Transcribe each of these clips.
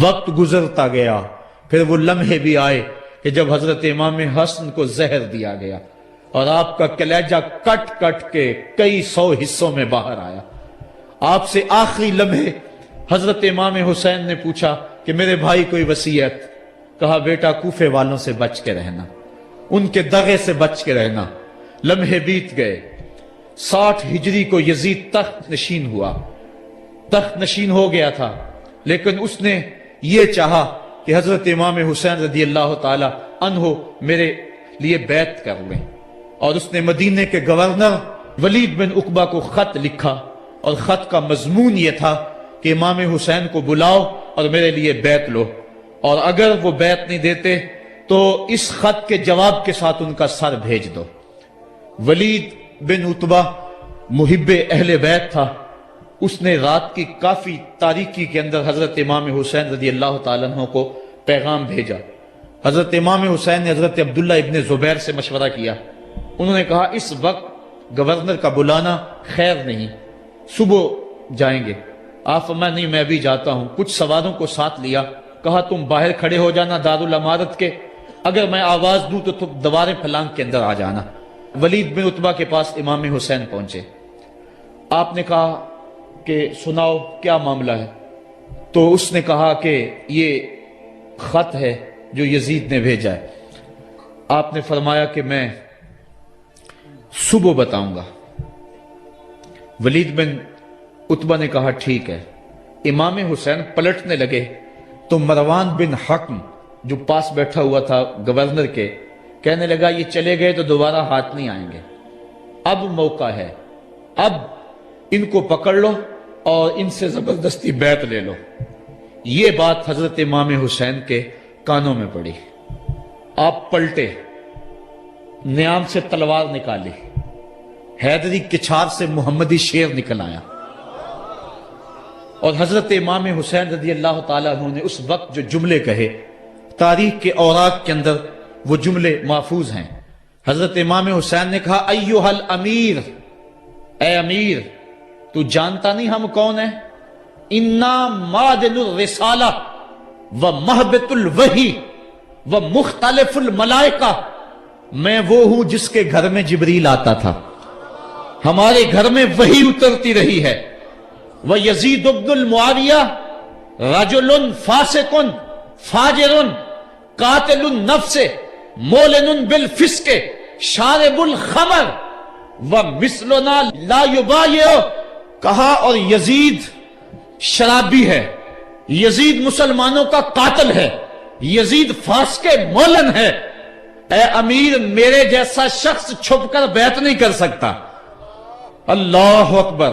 وقت گزرتا گیا، پھر وہ لمحے بھی آئے کہ جب حضرت امام حسن کو زہر دیا گیا اور آپ کا کلیجہ کٹ کٹ کے کئی سو حصوں میں باہر آیا۔ آپ سے آخری لمحے حضرت امام حسین نے پوچھا کہ میرے بھائی کوئی وصیت؟ کہا بیٹا کوفے والوں سے بچ کے رہنا، ان کے دغے سے بچ کے رہنا۔ لمحے بیت گئے، 60 ہجری کو یزید تخت نشین ہوا، تخت نشین ہو گیا تھا، لیکن اس نے یہ چاہا کہ حضرت امام حسین رضی اللہ تعالی عنہ میرے لیے بیعت کر لیں، اور اس نے مدینے کے گورنر ولید بن عقبہ کو خط لکھا، اور خط کا مضمون یہ تھا کہ امام حسین کو بلاؤ اور میرے لیے بیعت لو، اور اگر وہ بیعت نہیں دیتے تو اس خط کے جواب کے ساتھ ان کا سر بھیج دو۔ ولید بن عتبہ محب اہل بیت تھا، اس نے رات کی کافی تاریکی کے اندر حضرت امام حسین رضی اللہ تعالیٰ عنہ کو پیغام بھیجا۔ حضرت امام حسین نے حضرت عبداللہ ابن زبیر سے مشورہ کیا، انہوں نے کہا اس وقت گورنر کا بلانا خیر نہیں، صبح جائیں گے۔ آپ فرمایا نہیں میں بھی جاتا ہوں۔ کچھ سواروں کو ساتھ لیا، کہا تم باہر کھڑے ہو جانا دارالامارت کے، اگر میں آواز دوں تو تم دوارے پھلانگ کے اندر آ جانا۔ ولید بن عتبہ کے پاس امام حسین پہنچے، آپ نے کہا کہ سناؤ کیا معاملہ ہے؟ تو اس نے کہا کہ یہ خط ہے جو یزید نے بھیجا ہے۔ آپ نے فرمایا کہ میں صبح بتاؤں گا۔ ولید بن عتبہ نے کہا ٹھیک ہے۔ امام حسین پلٹنے لگے تو مروان بن حکم جو پاس بیٹھا ہوا تھا گورنر کے، کہنے لگا یہ چلے گئے تو دوبارہ ہاتھ نہیں آئیں گے، اب موقع ہے، اب ان کو پکڑ لو اور ان سے زبردستی بیعت لے لو۔ یہ بات حضرت امام حسین کے کانوں میں پڑی، آپ پلٹے، نیام سے تلوار نکالی، حیدری کچھار سے محمدی شیر نکل آیا، اور حضرت امام حسین رضی اللہ تعالیٰ عنہ نے اس وقت جو جملے کہے، تاریخ کے اوراق کے اندر وہ جملے محفوظ ہیں۔ حضرت امام حسین نے کہا ایھا الامیر، اے امیر تو جانتا نہیں ہم کون ہیں؟ انا معدن الرسالہ و مہبط الوحی و مختلف الملائکہ، میں وہ ہوں جس کے گھر میں جبریل آتا تھا، ہمارے گھر میں وحی اترتی رہی ہے۔ وَيَزِيدُ بْنُ الْمُعَاوِيَةِ رَجُلٌ فَاسِقٌ فَاجِرٌ قَاتِلُ النَّفْسِ مُعْلِنٌ بِالْفِسْقِ شَارِبُ الْخَمْرِ وَمِثْلُنَا لَا يُبَايِعُ، کہا اور یزید شرابی ہے، یزید مسلمانوں کا قاتل ہے، یزید فاسق مولن ہے، اے امیر میرے جیسا شخص چھپ کر بیعت نہیں کر سکتا۔ اللہ اکبر۔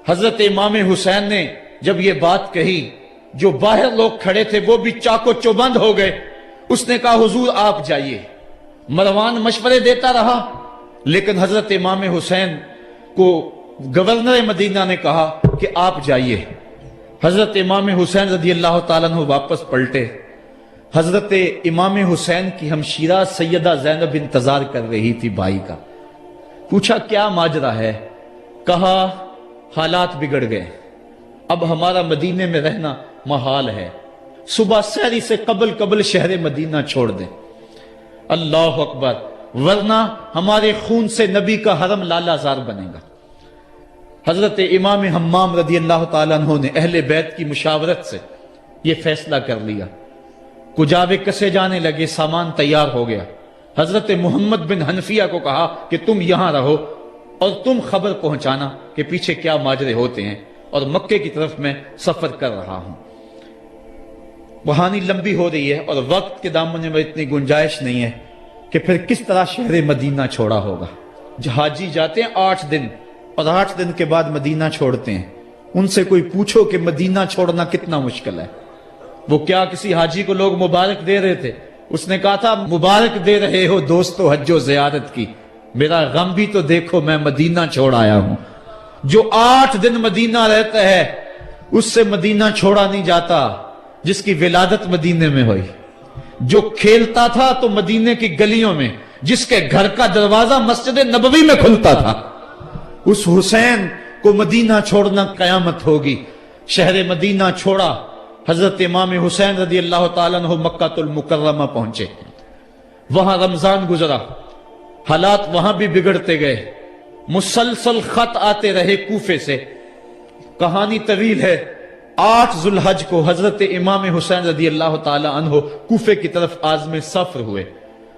حضرت امام حسین نے جب یہ بات کہی، جو باہر لوگ کھڑے تھے وہ بھی چاقو چوبند ہو گئے۔ اس نے کہا حضور آپ جائیے۔ مروان مشورے دیتا رہا، لیکن حضرت امام حسین کو گورنر مدینہ نے کہا کہ آپ جائیے۔ حضرت امام حسین رضی اللہ تعالیٰ عنہ واپس پلٹے۔ حضرت امام حسین کی ہمشیرہ سیدہ زینب انتظار کر رہی تھی بھائی کا۔ پوچھا کیا ماجرا ہے؟ کہا حالات بگڑ گئے، اب ہمارا مدینے میں رہنا محال ہے، صبح سحری سے قبل شہر مدینہ چھوڑ دیں۔ اللہ اکبر، ورنہ ہمارے خون سے نبی کا حرم لالا زار بنے گا۔ حضرت امام حمام رضی اللہ تعالیٰ عنہ نے اہل بیت کی مشاورت سے یہ فیصلہ کر لیا۔ کجاوے کسے جانے لگے، سامان تیار ہو گیا۔ حضرت محمد بن حنفیہ کو کہا کہ تم یہاں رہو اور تم خبر پہنچانا کہ پیچھے کیا ماجرے ہوتے ہیں، اور مکے کی طرف میں سفر کر رہا ہوں۔ کہانی لمبی ہو رہی ہے اور وقت کے دامن میں اتنی گنجائش نہیں ہے کہ پھر کس طرح شہر مدینہ چھوڑا ہوگا۔ حاجی جاتے ہیں 8 دن اور 8 دن کے بعد مدینہ چھوڑتے ہیں۔ ان سے کوئی پوچھو کہ مدینہ چھوڑنا کتنا مشکل ہے۔ وہ کیا کسی حاجی کو لوگ مبارک دے رہے تھے؟ اس نے کہا تھا مبارک دے رہے ہو دوستو حج و زیارت کی، میرا غم بھی تو دیکھو، میں مدینہ چھوڑ آیا ہوں۔ جو 8 دن مدینہ رہتا ہے اس سے مدینہ چھوڑا نہیں جاتا جس کی ولادت مدینے میں ہوئی۔ جو کھیلتا تھا تو مدینے کی گلیوں میں، جس کے گھر کا دروازہ مسجد نبوی میں کھلتا تھا، اس حسین کو مدینہ چھوڑنا قیامت ہوگی۔ شہر مدینہ چھوڑا حضرت امام حسین رضی اللہ تعالیٰ عنہ مکہ المکرمہ پہنچے، وہاں رمضان گزرا، حالات وہاں بھی بگڑتے گئے، مسلسل خط آتے رہے کوفے سے، کہانی طویل ہے۔ 8 ذو الحج کو حضرت امام حسین رضی اللہ تعالیٰ عنہ کوفے کی طرف عازم سفر ہوئے۔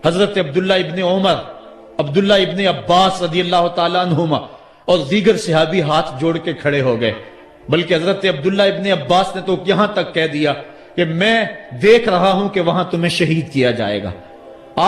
حضرت عبداللہ ابن عمر، عبداللہ ابن عباس رضی اللہ تعالیٰ عنہما اور دیگر صحابی ہاتھ جوڑ کے کھڑے ہو گئے، بلکہ حضرت عبداللہ ابن عباس نے تو یہاں تک کہہ دیا کہ میں دیکھ رہا ہوں کہ وہاں تمہیں شہید کیا جائے گا،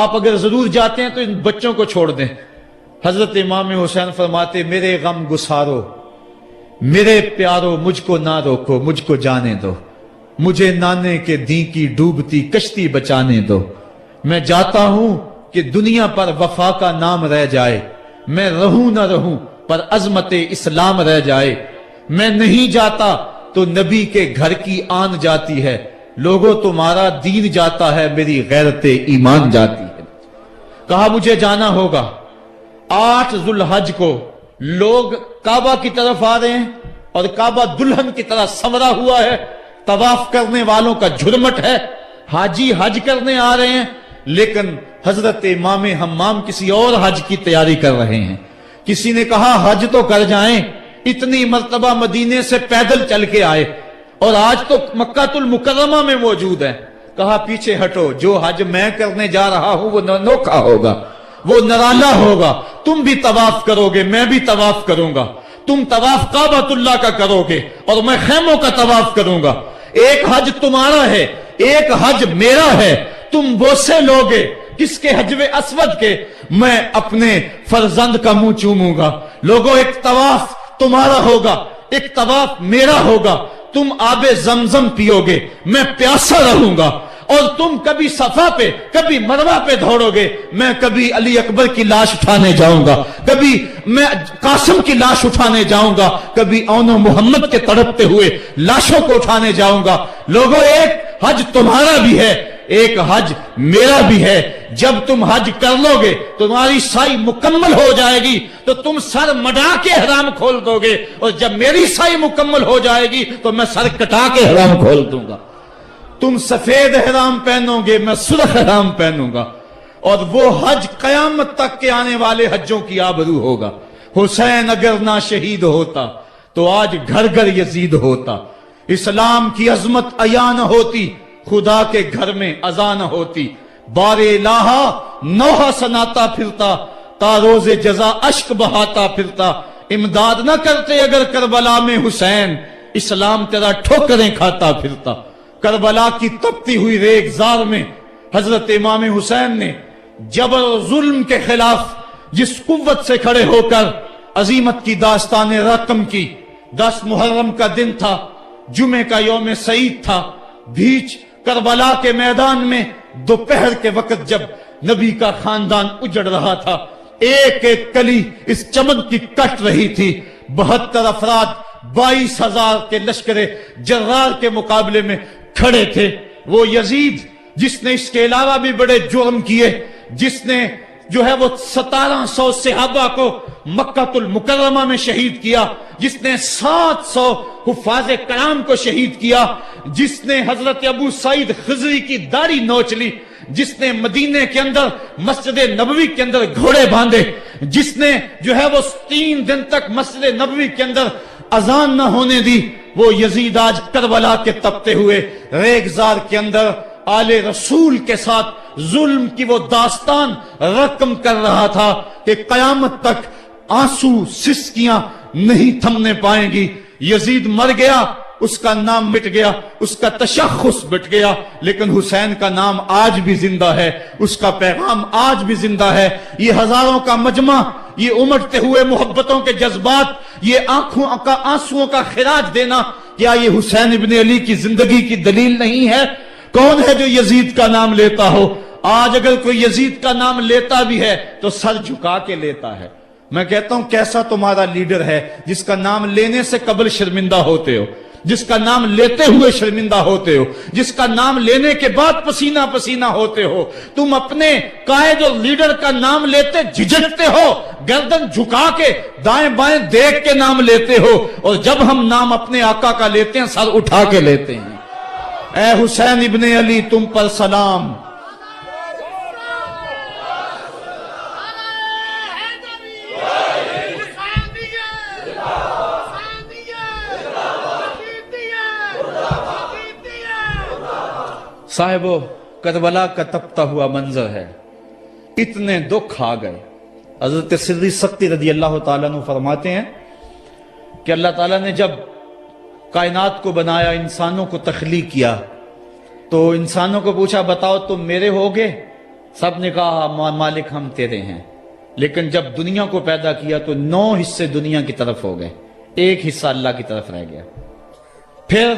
آپ اگر ضرور جاتے ہیں تو ان بچوں کو چھوڑ دیں۔ حضرت امام حسین فرماتے میرے غم گسارو، میرے پیارو مجھ کو نہ روکو، مجھ کو جانے دو، مجھے نانے کے دین کی ڈوبتی کشتی بچانے دو، میں جاتا ہوں کہ دنیا پر وفا کا نام رہ جائے، میں رہوں نہ رہوں پر عظمت اسلام رہ جائے، میں نہیں جاتا تو نبی کے گھر کی آن جاتی ہے، لوگوں تمہارا دین جاتا ہے، میری غیرت ایمان جاتی ہے۔ کہا مجھے جانا ہوگا۔ 8 ذو الحج کو لوگ کعبہ کی طرف آ رہے ہیں اور کعبہ دلہن کی طرح سنورا ہوا ہے، طواف کرنے والوں کا جھرمٹ ہے، حاجی حج کرنے آ رہے ہیں، لیکن حضرت امام حمام کسی اور حج کی تیاری کر رہے ہیں۔ کسی نے کہا حج تو کر جائیں، اتنی مرتبہ مدینے سے پیدل چل کے آئے اور آج تو مکہ المکرمہ میں موجود ہے۔ کہا پیچھے ہٹو، جو حج میں کرنے جا رہا ہوں وہ انوکھا ہوگا، وہ نرالا ہوگا، تم بھی طواف کرو گے، میں بھی طواف کروں گا، تم طواف کعبۃ اللہ کا کرو گے اور میں خیموں کا طواف کروں گا۔ ایک حج تمہارا ہے، ایک حج میرا ہے، تم بوسے لوگے کس کے حجر اسود کے، میں اپنے فرزند کا منہ چوموں گا۔ لوگوں ایک طواف تمہارا ہوگا، ایک طواف میرا ہوگا، تم آب زمزم پیو گے، میں پیاسا رہوں گا، اور تم کبھی صفا پہ کبھی مروہ پہ دوڑو گے، میں کبھی علی اکبر کی لاش اٹھانے جاؤں گا، کبھی میں قاسم کی لاش اٹھانے جاؤں گا، کبھی اون و محمد کے تڑپتے ہوئے لاشوں کو اٹھانے جاؤں گا۔ لوگوں ایک حج تمہارا بھی ہے، ایک حج میرا بھی ہے۔ جب تم حج کر لو گے تمہاری سائی مکمل ہو جائے گی تو تم سر مڈا کے احرام کھول دو گے، اور جب میری سائی مکمل ہو جائے گی تو میں سر کٹا کے احرام کھول دوں گا۔ تم سفید احرام پہنو گے، میں سرخ احرام پہنوں گا، اور وہ حج قیامت تک کے آنے والے حجوں کی آبرو ہوگا۔ حسین اگر نہ شہید ہوتا تو آج گھر گھر یزید ہوتا، اسلام کی عظمت عیاں نہ ہوتی، خدا کے گھر میں اذان نہ ہوتی، بار الہا نوحہ سناتا پھرتا، تا روز جزا اشک بہاتا پھرتا، امداد نہ کرتے اگر کربلا میں حسین، اسلام تیرا ٹھوکریں کھاتا پھرتا۔ کربلا کی تپتی ہوئی ریگزار میں حضرت امام حسین نے جبر و ظلم کے خلاف جس قوت سے کھڑے ہو کر عظیمت کی داستان رقم کی۔ 10 محرم کا دن تھا، جمعہ کا یوم سعید تھا، بیچ کربلا کے میدان میں دوپہر کے وقت جب نبی کا خاندان اجڑ رہا تھا، ایک ایک کلی اس چمن کی کٹ رہی تھی، 72 افراد 22,000 کے لشکر جرار کے مقابلے میں کھڑے تھے۔ وہ یزید جس نے اس کے علاوہ بھی بڑے جرم کیے، جس نے جو ہے وہ 1700 صحابہ کو مکہ المکرمہ میں شہید کیا، جس نے 700 حفاظ کرام کو شہید کیا، جس نے حضرت ابو سعید خضری کی داڑھی نوچ لی، جس نے مدینے کے اندر مسجد نبوی کے اندر گھوڑے باندھے، جس نے جو ہے وہ 3 دن تک مسجد نبوی کے اندر اذان نہ ہونے دی، وہ یزید آج کربلا کے تپتے ہوئے ریگزار کے اندر آل رسول کے ساتھ ظلم کی وہ داستان رقم کر رہا تھا کہ قیامت تک آنسو سسکیاں نہیں تھمنے پائیں گی۔ یزید مر گیا، اس کا نام مٹ گیا، اس کا تشخص مٹ گیا، لیکن حسین کا نام آج بھی زندہ ہے، اس کا پیغام آج بھی زندہ ہے۔ یہ ہزاروں کا مجمع، یہ امٹتے ہوئے محبتوں کے جذبات، یہ آنکھوں کا آنسوؤں کا خراج دینا، کیا یہ حسین ابن علی کی زندگی کی دلیل نہیں ہے؟ کون ہے جو یزید کا نام لیتا ہو؟ آج اگر کوئی یزید کا نام لیتا بھی ہے تو سر جھکا کے لیتا ہے۔ میں کہتا ہوں کیسا تمہارا لیڈر ہے جس کا نام لینے سے قبل شرمندہ ہوتے ہو، جس کا نام لیتے ہوئے شرمندہ ہوتے ہو، جس کا نام لینے کے بعد پسینہ پسینہ ہوتے ہو۔ تم اپنے قائد اور لیڈر کا نام لیتے جھجکتے ہو، گردن جھکا کے دائیں بائیں دیکھ کے نام لیتے ہو، اور جب ہم نام اپنے آقا کا لیتے ہیں سر اٹھا کے لیتے ہیں۔ اے حسین ابن علی تم پر سلام. صاحبو کربلا کا تپتا ہوا منظر ہے. اتنے دکھ آ گئے. حضرت سری سختی رضی اللہ تعالیٰ عنہ فرماتے ہیں کہ اللہ تعالیٰ نے جب کائنات کو بنایا، انسانوں کو تخلیق کیا، تو انسانوں کو پوچھا بتاؤ تم میرے ہوگے؟ سب نے کہا مالک ہم تیرے ہیں. لیکن جب دنیا کو پیدا کیا تو 9 حصے دنیا کی طرف ہو گئے، 1 حصہ اللہ کی طرف رہ گیا. پھر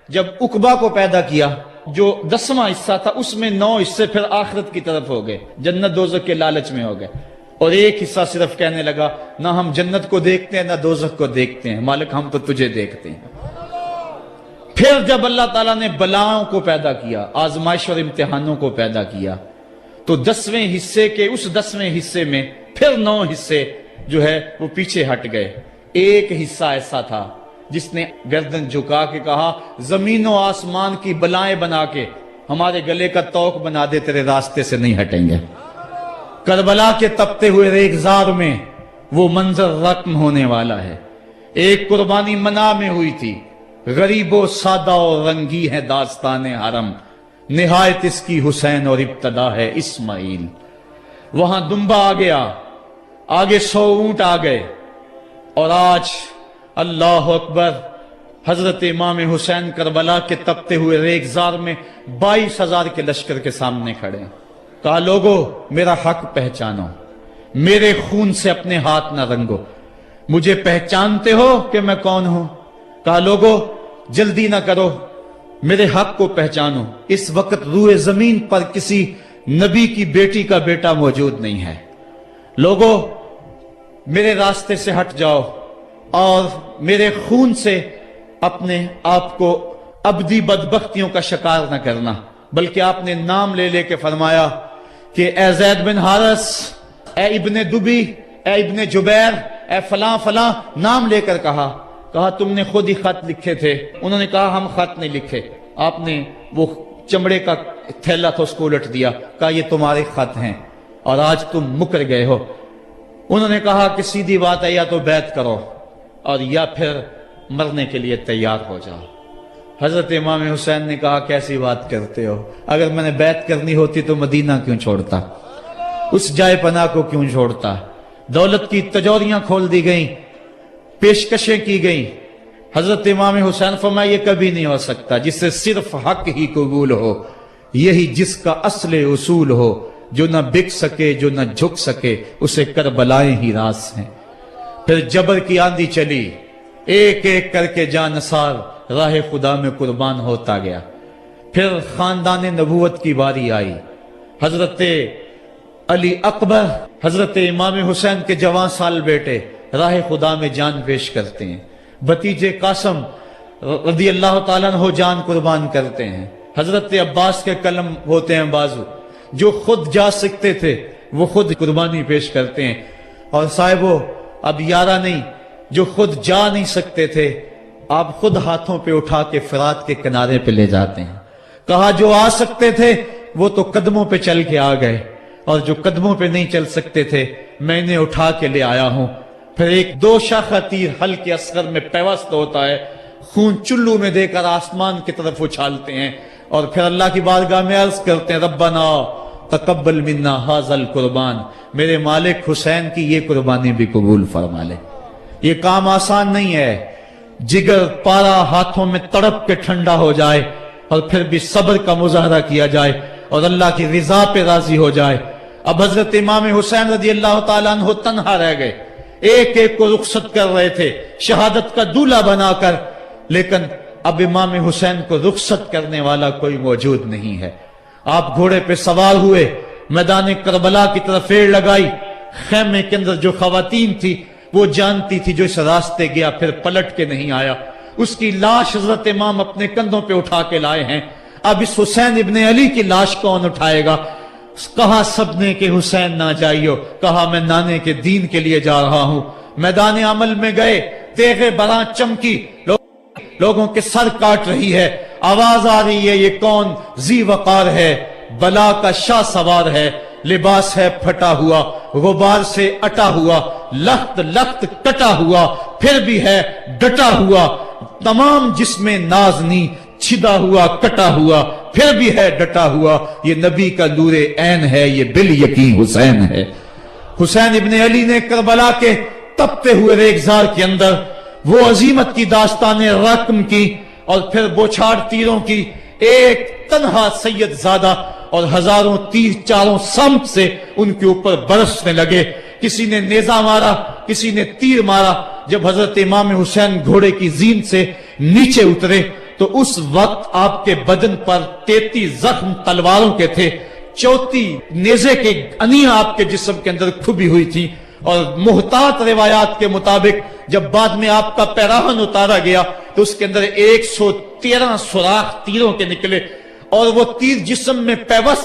جب عقبہ کو پیدا کیا جو 10واں حصہ تھا، اس میں 9 حصے پھر آخرت کی طرف ہو گئے، جنت دوزخ کے لالچ میں ہو گئے. اور 1 حصہ صرف کہنے لگا نہ ہم جنت کو دیکھتے ہیں نہ دوزخ کو دیکھتے ہیں، مالک ہم تو تجھے دیکھتے ہیں. پھر جب اللہ تعالیٰ نے بلاؤں کو پیدا کیا، آزمائش اور امتحانوں کو پیدا کیا، تو 10ویں حصے کے اس 10ویں حصے میں پھر 9 حصے جو ہے وہ پیچھے ہٹ گئے. 1 حصہ ایسا تھا جس نے گردن جھکا کے کہا زمین و آسمان کی بلائیں بنا کے ہمارے گلے کا توق بنا دے، تیرے راستے سے نہیں ہٹیں گے. کربلا کے تپتے ہوئے ریگزار میں وہ منظر رقم ہونے والا ہے. ایک قربانی منا میں ہوئی تھی، غریب و سادہ اور رنگی ہے داستان حرم، نہایت اس کی حسین اور ابتدا ہے اسماعیل. وہاں دمبا آ گیا، آگے 100 اونٹ آ گئے، اور آج اللہ اکبر حضرت امام حسین کربلا کے تپتے ہوئے ریگزار میں 22,000 کے لشکر کے سامنے کھڑے ہیں. کہا لوگو میرا حق پہچانو، میرے خون سے اپنے ہاتھ نہ رنگو، مجھے پہچانتے ہو کہ میں کون ہوں؟ کہا لوگو جلدی نہ کرو، میرے حق کو پہچانو. اس وقت روئے زمین پر کسی نبی کی بیٹی کا بیٹا موجود نہیں ہے. لوگو میرے راستے سے ہٹ جاؤ اور میرے خون سے اپنے آپ کو ابدی بدبختیوں کا شکار نہ کرنا. بلکہ آپ نے نام لے لے کے فرمایا کہ اے زید بن حارث، اے ابن دبی، اے ابن جبیر، اے فلاں فلاں، نام لے کر کہا تم نے خود ہی خط لکھے تھے. انہوں نے کہا ہم خط نہیں لکھے. آپ نے وہ چمڑے کا تھیلا تھا اس کو الٹ دیا، کہا یہ تمہارے خط ہیں اور آج تم مکر گئے ہو. انہوں نے کہا کہ سیدھی بات ہے، یا تو بیعت کرو اور یا پھر مرنے کے لیے تیار ہو جاؤ. حضرت امام حسین نے کہا کیسی بات کرتے ہو، اگر میں نے بیعت کرنی ہوتی تو مدینہ کیوں چھوڑتا، اس جائے پناہ کو کیوں چھوڑتا. دولت کی تجوریاں کھول دی گئیں، پیشکشیں کی گئیں. حضرت امام حسین فرمایا یہ کبھی نہیں ہو سکتا، جس سے صرف حق ہی قبول ہو، یہی جس کا اصل اصول ہو. جو نہ بک سکے جو نہ جھک سکے اسے کربلائیں ہی راز ہیں. پھر جبر کی آندھی چلی، ایک ایک کر کے جانثار راہ خدا میں قربان ہوتا گیا. پھر خاندان نبوت کی باری آئی. حضرت علی اکبر حضرت امام حسین کے جوان سال بیٹے راہ خدا میں جان پیش کرتے ہیں. بھتیجے قاسم رضی اللہ تعالیٰ عنہ جان قربان کرتے ہیں. حضرت عباس کے قلم ہوتے ہیں بازو، جو خود جا سکتے تھے وہ خود قربانی پیش کرتے ہیں. اور صاحبو اب یارہ نہیں، جو خود جا نہیں سکتے تھے آپ خود ہاتھوں پہ اٹھا کے فرات کے کنارے پہ لے جاتے ہیں. کہا جو آ سکتے تھے وہ تو قدموں پہ چل کے آ گئے، اور جو قدموں پہ نہیں چل سکتے تھے میں انہیں اٹھا کے لے آیا ہوں. پھر ایک 2 شاخہ تیر حلق اصغر میں پیوست ہوتا ہے، خون چلو میں دے کر آسمان کی طرف اچھالتے ہیں، اور پھر اللہ کی بارگاہ میں عرض کرتے ہیں ربنا تقبل منا ھذا القربان، میرے مالک حسین کی یہ قربانی بھی قبول فرما لے. یہ کام آسان نہیں ہے، جگر پارا ہاتھوں میں تڑپ کے ٹھنڈا ہو جائے اور پھر بھی صبر کا مظاہرہ کیا جائے اور اللہ کی رضا پہ راضی ہو جائے. اب حضرت امام حسین رضی اللہ تعالیٰ عنہ تنہا رہ گئے. ایک ایک کو رخصت کر رہے تھے شہادت کا دولہا بنا کر، لیکن اب امام حسین کو رخصت کرنے والا کوئی موجود نہیں ہے. آپ گھوڑے پہ سوار ہوئے، میدان کربلا کی طرف ایڑ لگائی. خیمے کے اندر جو خواتین تھی وہ جانتی تھی جو اس راستے گیا پھر پلٹ کے نہیں آیا. اس کی لاش حضرت امام اپنے کندھوں پہ اٹھا کے لائے ہیں. اب اس حسین ابن علی کی لاش کون اٹھائے گا؟ کہا سب نے کہ حسین نہ جائیو، کہا میں نانے کے دین کے لیے جا رہا ہوں. میدان عمل میں گئے، تیغ براں چمکی، لوگوں کے سر کاٹ رہی ہے. آواز آ رہی ہے یہ کون ذی وقار ہے، بلا کا شاہ سوار ہے، لباس ہے پھٹا ہوا، غبار سے اٹا ہوا، لخت لخت کٹا ہوا، پھر بھی ہے ڈٹا ہوا، تمام جسم نازنی چھدا ہوا کٹا ہوا، پھر بھی ہے ڈٹا ہوا، یہ نبی کا نور عین ہے، یہ بال یقین حسین ہے۔ حسین ابن علی نے کربلا کے تپتے ہوئے ریگزار کے اندر وہ عظیمت کی داستان رقم کی اور پھر بوچھاڑ تیروں کی، ایک تنہا سید زادہ اور ہزاروں تیر چاروں سمت سے ان کے اوپر برسنے لگے، کسی نے نیزہ مارا، کسی نے تیر مارا۔ جب حضرت امام حسین گھوڑے کی زین سے نیچے اترے تو اس وقت آپ کے بدن پر 33 زخم تلواروں کے تھے، 34 نیزے کے انیاں آپ کے جسم کے اندر کھبی ہوئی تھی، اور محتاط روایات کے مطابق جب بعد میں آپ کا پیراہن اتارا گیا تو اس کے اندر 113 سوراخ تیروں کے نکلے، اور وہ تیر جسم میں پیوست